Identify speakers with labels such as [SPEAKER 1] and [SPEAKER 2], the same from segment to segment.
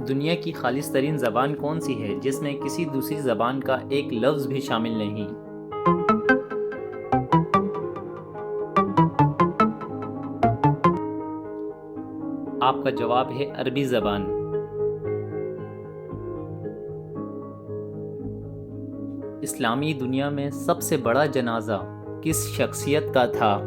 [SPEAKER 1] دنیا کی خالص ترین زبان کون سی ہے جس میں کسی دوسری زبان کا ایک لفظ بھی شامل نہیں؟ آپ کا جواب ہے عربی زبان۔ اسلامی دنیا میں سب سے بڑا جنازہ کس شخصیت کا تھا؟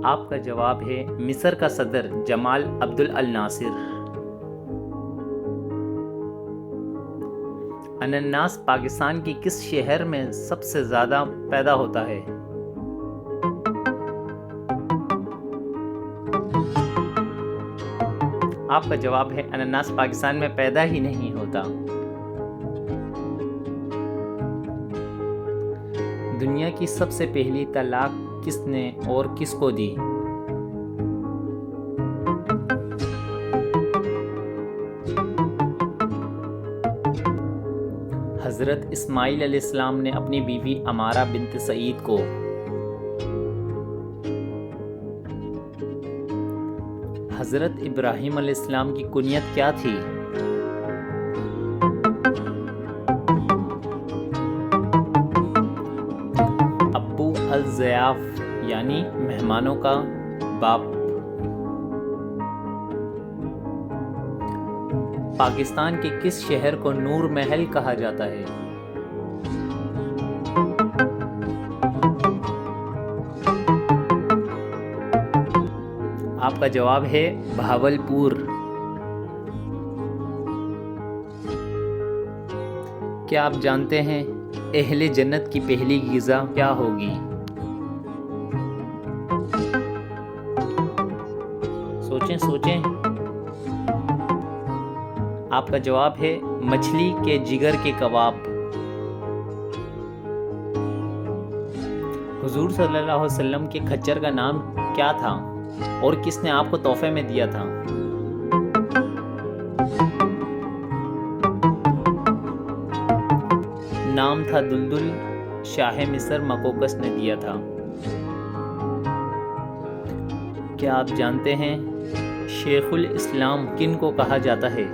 [SPEAKER 1] آپ کا جواب ہے مصر کا صدر جمال عبد الناصر۔ انناس پاکستان کی کس شہر میں سب سے زیادہ پیدا ہوتا ہے؟ آپ کا جواب ہے انناس پاکستان میں پیدا ہی نہیں ہوتا۔ دنیا کی سب سے پہلی طلاق کس نے اور کس کو دی؟ حضرت اسماعیل علیہ السلام نے اپنی بیوی عمارہ بنت سعید کو حضرت ابراہیم علیہ السلام کی کنیت کیا تھی؟ ابو الضیاف یعنی مہمانوں کا باپ۔ پاکستان کے کس شہر کو نور محل کہا جاتا ہے؟ آپ کا جواب ہے بہاولپور۔ کیا آپ جانتے ہیں اہل جنت کی پہلی غذا کیا ہوگی؟ سوچیں۔ آپ کا جواب ہے مچھلی کے جگر کے کباب۔ حضور صلی اللہ علیہ وسلم کے کھچر کا نام کیا تھا اور کس نے آپ کو تحفے میں دیا تھا؟ نام تھا دلدل، شاہ مصر مکوکس نے دیا تھا۔ کیا آپ جانتے ہیں شیخ الاسلام کن کو کہا جاتا ہے؟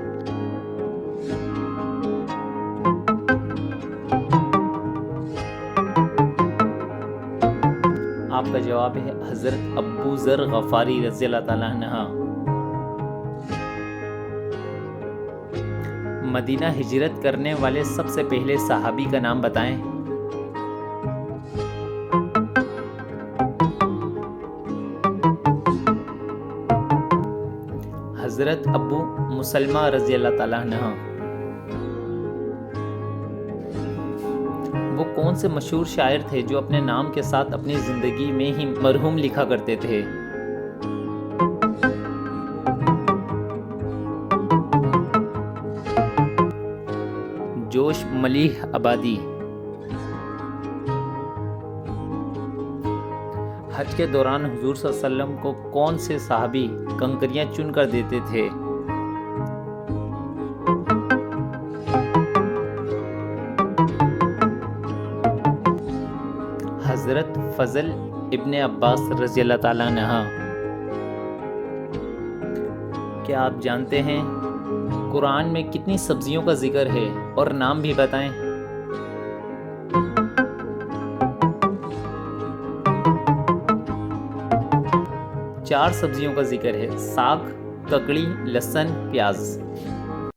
[SPEAKER 1] آپ کا جواب ہے حضرت ابو ذر غفاری رضی اللہ تعالیٰ عنہ۔ مدینہ ہجرت کرنے والے سب سے پہلے صحابی کا نام بتائیں۔ حضرت ابو مسلمہ رضی اللہ تعالیٰ عنہ۔ وہ کون سے مشہور شاعر تھے جو اپنے نام کے ساتھ اپنی زندگی میں ہی مرحوم لکھا کرتے تھے؟ جوش ملیح آبادی۔ حج کے دوران حضور صلی اللہ علیہ وسلم کو کون سے صحابی کنکریاں چن کر دیتے تھے؟ حضرت فضل ابن عباس رضی اللہ تعالیٰ عنہ۔ کیا آپ جانتے ہیں قرآن میں کتنی سبزیوں کا ذکر ہے اور نام بھی بتائیں۔ 4 سبزیوں کا ذکر ہے، ساگ، ککڑی، لہسن، پیاز۔